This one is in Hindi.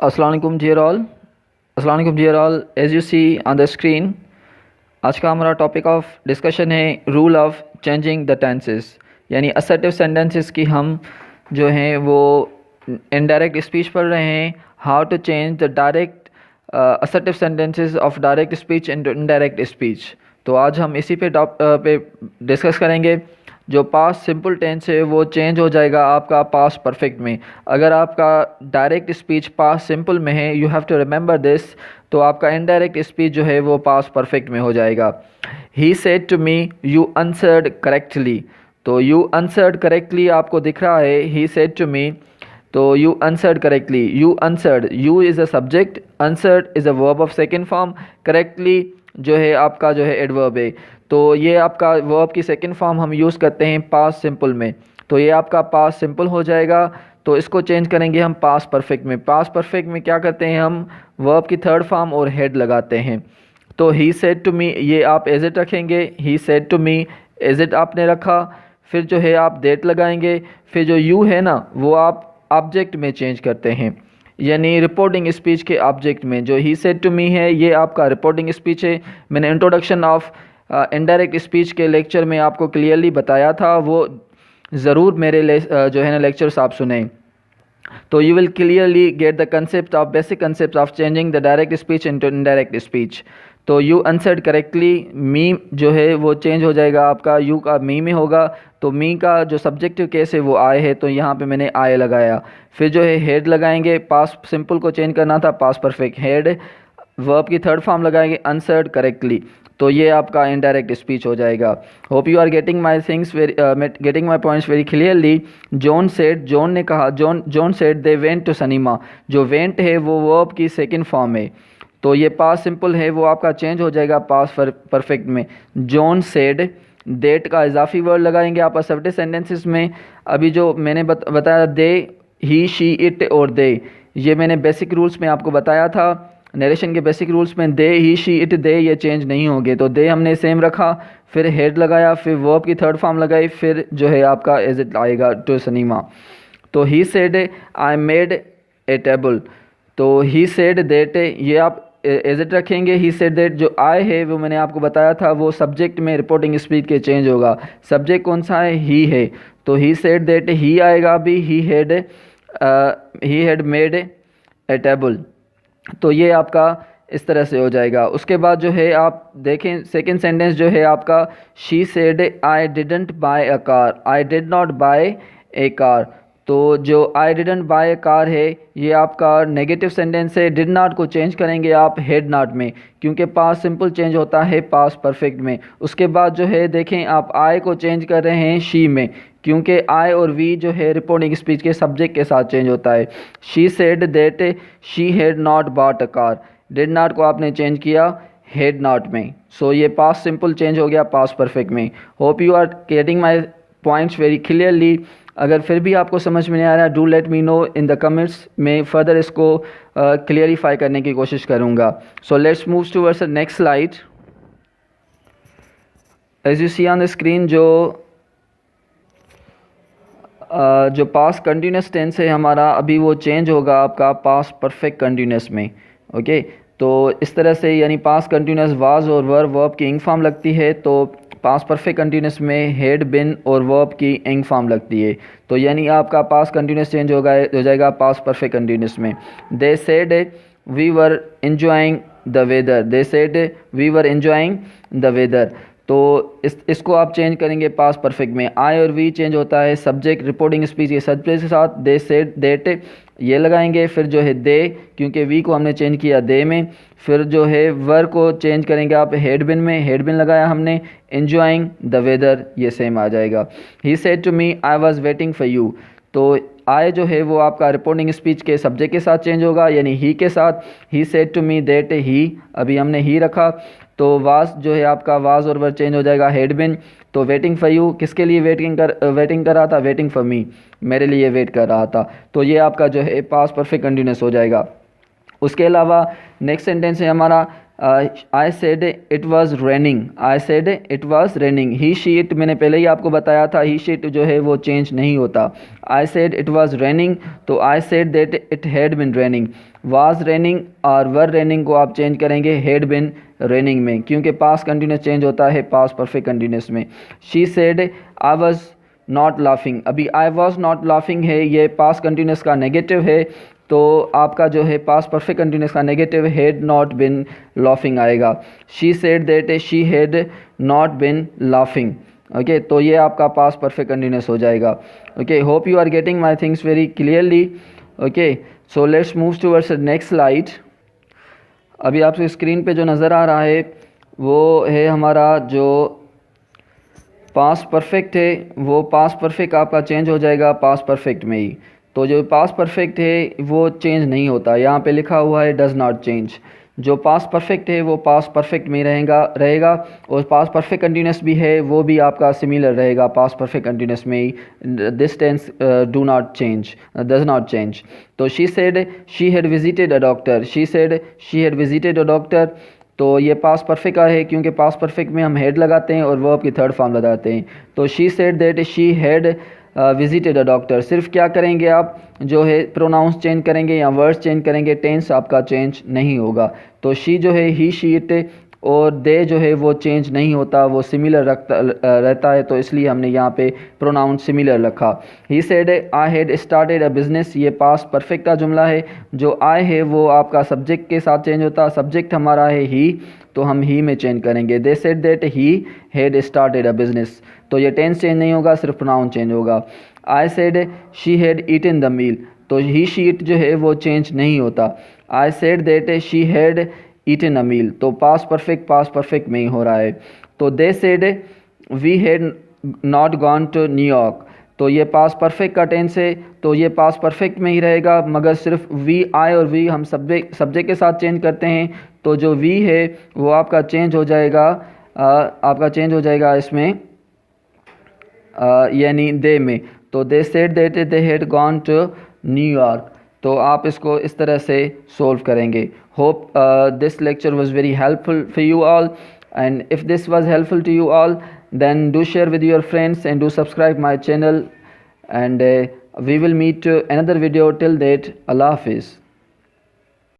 अस्सलामुअलैकुम डियर ऑल। अस्सलामुअलैकुम dear all. As you see on the screen, आज का हमारा टॉपिक ऑफ डिस्कशन है rule of changing the tenses, यानी असर्टिव सेंटेंसेस की हम जो हैं वो इनडायरेक्ट स्पीच पढ़ रहे हैं। How to change the direct assertive sentences of direct speech into indirect speech. तो आज हम इसी पे डिस्कस करेंगे। जो पास्ट सिंपल टेंस है वो चेंज हो जाएगा आपका पास्ट परफेक्ट में। अगर आपका डायरेक्ट स्पीच पास्ट सिंपल में है, you have to remember this, तो आपका इनडायरेक्ट स्पीच जो है वो पास्ट परफेक्ट में हो जाएगा। He said to me you answered correctly. तो यू आंसर्ड करेक्टली आपको दिख रहा है, ही सेड टू मी, तो you answered correctly. You answered, you is a subject, answered is a verb of second form, correctly जो है आपका जो है एडवर्ब है। तो ये आपका वर्ब की सेकंड फॉर्म हम यूज़ करते हैं पास्ट सिंपल में, तो ये आपका पास्ट सिंपल हो जाएगा। तो इसको चेंज करेंगे हम पास्ट परफेक्ट में। पास्ट परफेक्ट में क्या करते हैं, हम वर्ब की थर्ड फॉर्म और हेड लगाते हैं। तो ही सेड टू मी, ये आप एज इट रखेंगे, he said to me as it आपने रखा। फिर जो है आप डेट लगाएंगे। फिर जो यू है ना वो आप ऑब्जेक्ट में चेंज करते हैं, यानी रिपोर्टिंग स्पीच के ऑब्जेक्ट में। जो ही सेड टू मी है ये आपका रिपोर्टिंग स्पीच है। मैंने इंट्रोडक्शन ऑफ इनडायरेक्ट स्पीच के लेक्चर में आपको क्लियरली बताया था, वो ज़रूर मेरे जो है ना लेक्चर्स आप सुने, तो you will clearly get the concept of basic concept of changing the direct speech into indirect speech. तो यू आंसर्ड करेक्टली, मी जो है वो चेंज हो जाएगा आपका, यू का मी में होगा। तो मी का जो सब्जेक्टिव केस है वो आए है, तो यहाँ पे मैंने आए लगाया। फिर जो है हेड लगाएंगे, पास्ट सिंपल को चेंज करना था, पास्ट परफेक्ट हेड, वर्ब की थर्ड फॉर्म लगाएंगे, आंसर्ड करेक्टली। तो ये आपका इनडायरेक्ट स्पीच हो जाएगा। Hope you are getting my things getting my points very clearly. John said, John ने कहा, John said they went to cinema. जो वेंट है वो वर्ब की सेकंड फॉर्म है, तो ये पास्ट सिंपल है वो आपका चेंज हो जाएगा पास्ट परफेक्ट में। जॉन सेड, देट का इजाफी वर्ड लगाएंगे आप असर्टिव सेंटेंसेस में। अभी जो मैंने बताया दे, ही, शी, इट और दे, ये मैंने बेसिक रूल्स में आपको बताया था। नरेशन के बेसिक रूल्स में दे, ही, शी, इट, दे ये चेंज नहीं होंगे। तो दे हमने सेम रखा, फिर हेड लगाया, फिर वर्ब की थर्ड फॉर्म लगाई, फिर जो है आपका एज इट आएगा टू सिनेमा। तो he said I made a table. तो ही सेड देट, ये आप एज इट रखेंगे। ही सेड देट, जो आई है वो मैंने आपको बताया था वो सब्जेक्ट में रिपोर्टिंग स्पीच के चेंज होगा। सब्जेक्ट कौन सा है, ही है, तो ही सेड देट ही आएगा अभी। He had made a table. तो ये आपका इस तरह से हो जाएगा। उसके बाद जो है आप देखें सेकंड सेंटेंस जो है आपका, she said I didn't buy a car, I did not buy a car. तो जो I didn't buy a car है ये आपका नेगेटिव सेंटेंस है। डिड नॉट को चेंज करेंगे आप हैड नॉट में, क्योंकि पास्ट सिंपल चेंज होता है पास्ट परफेक्ट में। उसके बाद जो है देखें आप आई को चेंज कर रहे हैं शी में, क्योंकि आई और वी जो है रिपोर्टिंग स्पीच के सब्जेक्ट के साथ चेंज होता है। She said that she had not bought a car, did not को आपने चेंज किया हैड नॉट में। सो ये पास्ट सिंपल चेंज हो गया पास्ट परफेक्ट में। Hope you are getting my points very clearly. अगर फिर भी आपको समझ में नहीं आ रहा, do let me know in the comments, में फर्दर इसको क्लियरिफाई करने की कोशिश करूँगा। So let's move towards the next slide. As you see on the screen, जो पास्ट कंटिन्यूस टेंस है हमारा अभी वो चेंज होगा आपका पास्ट परफेक्ट कंटिन्यूस में। ओके, तो इस तरह से, यानी पास्ट कंटिन्यूस वाज और वर्ब की इंग फॉर्म लगती है, तो पास्ट परफेक्ट कंटिन्यूस में हेड, बिन और वर्ब की इंग फॉर्म लगती है। तो यानी आपका पास्ट कंटिन्यूस चेंज हो जाएगा पास्ट परफेक्ट कंटिन्यूस में। They said we were enjoying the weather, they said we were enjoying the weather. तो इसको आप चेंज करेंगे पास्ट परफेक्ट में। आई और वी चेंज होता है सब्जेक्ट रिपोर्टिंग स्पीच के सब्जेक्ट के साथ। दे सेड देट ये लगाएंगे, फिर जो है दे, क्योंकि वी को हमने चेंज किया दे में। फिर जो है वर को चेंज करेंगे आप हेड बिन में, हेड बिन लगाया हमने। एंजॉइंग द वेदर ये सेम आ जाएगा। He said to me I was waiting for you. तो आई जो है वो आपका रिपोर्टिंग स्पीच के सब्जेक्ट के साथ चेंज होगा, यानी ही के साथ। He said to me that he, अभी हमने ही रखा। तो वाज जो है आपका वाज और वर चेंज हो जाएगा हेड बिन। तो वेटिंग फॉर यू, किसके लिए वेटिंग कर रहा था, वेटिंग फॉर मी, मेरे लिए वेट कर रहा था। तो ये आपका जो है पास्ट परफेक्ट कंटिन्यूस हो जाएगा। उसके अलावा नेक्स्ट सेंटेंस है हमारा आई said it was raining, I said it was raining. He she it मैंने पहले ही आपको बताया था, ही शी इट जो है वो चेंज नहीं होता। I said it was raining, तो I said that it had been raining. Was raining और वर रेनिंग को आप चेंज करेंगे हैड बिन रेनिंग में, क्योंकि पास्ट कंटिन्यूस चेंज होता है पास्ट परफेक्ट कंटिन्यूस में। She said I was not laughing, अभी आई वॉज नॉट लाफिंग है, ये पास्ट कंटिन्यूस का नेगेटिव है, तो आपका जो है पास्ट परफेक्ट कंटिन्यूस का negative had not been laughing आएगा। She said that she had not been laughing. Okay, तो ये आपका पास्ट परफेक्ट कंटिन्यूस हो जाएगा। Okay, hope you are getting my things very clearly. Okay, so let's move towards the next slide. अभी आपको स्क्रीन पे जो नज़र आ रहा है वो है हमारा जो पास्ट परफेक्ट है, वो पास्ट परफेक्ट आपका चेंज हो जाएगा पास्ट परफेक्ट में ही। तो जो पास्ट परफेक्ट है वो चेंज नहीं होता, यहाँ पे लिखा हुआ है डज़ नॉट चेंज। जो पास्ट परफेक्ट है वो पास्ट परफेक्ट में रहेगा और पास्ट परफेक्ट कंटिन्यूस भी है वो भी आपका सिमिलर रहेगा पास्ट परफेक्ट कंटिन्यूस में ही। This tense do not change, does not change. तो she said she had visited a doctor, she said she had visited a doctor, तो ये पास्ट परफेक्ट का है क्योंकि पास्ट परफेक्ट में हम हैड लगाते हैं और वर्ब की थर्ड फॉर्म लगाते हैं। तो she said that she had visited a doctor, सिर्फ क्या करेंगे आप जो है प्रोनाउंस चेंज करेंगे या वर्ड्स चेंज करेंगे, टेंस आपका चेंज नहीं होगा। तो शी जो है ही शी इट और दे जो है वो चेंज नहीं होता, वो सिमिलर रहता है, तो इसलिए हमने यहाँ पे प्रोनाउन सिमिलर रखा। He said I had started a business, ये पास्ट परफेक्ट का जुमला है। जो आई है वो आपका सब्जेक्ट के साथ चेंज होता है, सब्जेक्ट हमारा है ही, तो हम ही में चेंज करेंगे। दे said that he had started a business, तो ये टेंस चेंज नहीं होगा, सिर्फ प्रोनाउन चेंज होगा। I said she had eaten the meal, तो ही शी इट जो है वो चेंज नहीं होता। I said that she had eaten a meal, तो पास्ट परफेक्ट में ही हो रहा है। तो they said we had not gone to New York, तो ये पास्ट परफेक्ट का टेंस है, तो ये पास्ट परफेक्ट में ही रहेगा, मगर सिर्फ वी, आई और वी हम सब्जेक्ट के साथ चेंज करते हैं, तो जो वी है वो आपका चेंज हो जाएगा, आपका चेंज हो जाएगा इसमें यानी दे में। तो they said that they had gone to New York, तो आप इसको इस तरह से सोल्व करेंगे। Hope this lecture was very helpful for you all, and if this was helpful to you all, then do share with your friends and do subscribe my channel, and we will meet another video. Till that, Allah Hafiz.